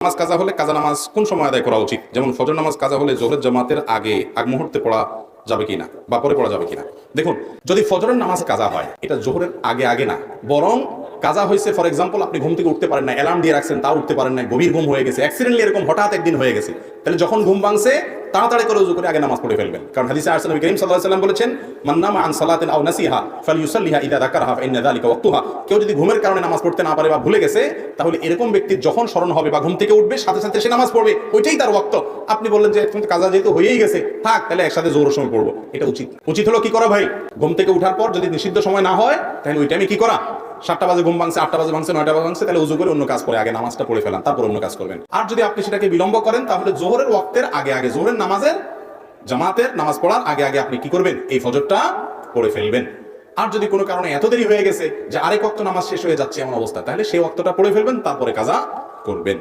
নামাজ কাজা হলে কাজা নামাজ কোন সময় আদায় করা উচিত? যেমন ফজর নামাজ কাজা হলে জোহরের জামাতের আগ মুহূর্তে পড়া যাবে কিনা বা পরে পড়া যাবে কিনা। দেখুন, যদি ফজরের নামাজ কাজা হয় এটা জোহরের আগে আগে না, বরং কাজা হয়েছে ফর এক্সাম্পল আপনি ঘুম থেকে উঠতে পারেন না, অ্যালার্ম দিয়ে রাখছেন তাও উঠতে পারেন না, গভীর ঘুম হয়ে গেছে, অ্যাক্সিডেন্টলি এরকম হঠাৎ একদিন হয়ে গেছে, তাহলে যখন ঘুম ভাঙছে তাড়াতাড়ি করে ওযু করে আগে নামাজ পড়ে ফেলবেন। কারণ হাদিসে আসছে নবী করিম সাল্লাল্লাহু আলাইহি ওয়াসাল্লাম বলেছেন, মান নামা আন সালাতিন আও নাসিহা ফালইউসাল্লিহা ইযা যাকারহা ফাইন্না যালিকা ওয়াক্তুহা। কেউ যদি ঘুমের কারণে নামাজ পড়তে না পারে বা ভুলে গেছে, তাহলে এরকম ব্যক্তির যখন স্মরণ হবে বা ঘুম থেকে উঠবে সাথে সাথে সে নামাজ পড়বে, ওইটাই তার ওয়াক্ত। আপনি বললেন যে তুমি কাজা যেহেতু হয়েই গেছে থাক, তাহলে একসাথে জোহরের সময় পড়বো, এটা উচিত হলো কি করা ভাই? ঘুম থেকে উঠার পর যদি নিষিদ্ধ সময় না হয় তাহলে ওই টাইমে কি করা? 7টা বাজে ঘুম ভাঙছে, 8টা বাজে ভাঙছে, 9টা বাজে ভাঙছে, তাহলে উযু করে অন্য কাজ করে আগে নামাজটা পড়ে ফেলান, তারপর অন্য কাজ করবেন। আর যদি আপনি সেটাকে বিলম্ব করেন তাহলে জোহরের ওয়াক্তের আগে আগে জোহরের নামাজের জামাতের নামাজ পড়ার আগে আগে আপনি কি করবেন? এই ফজরটা পড়ে ফেলবেন। আর যদি কোনো কারণে এত দেরি হয়ে গেছে যে আরেক ওয়াক্ত নামাজ শেষ হয়ে যাচ্ছে এমন অবস্থা, তাহলে সেই ওয়াক্তটা পড়ে ফেলবেন, তারপরে কাজা করবেন।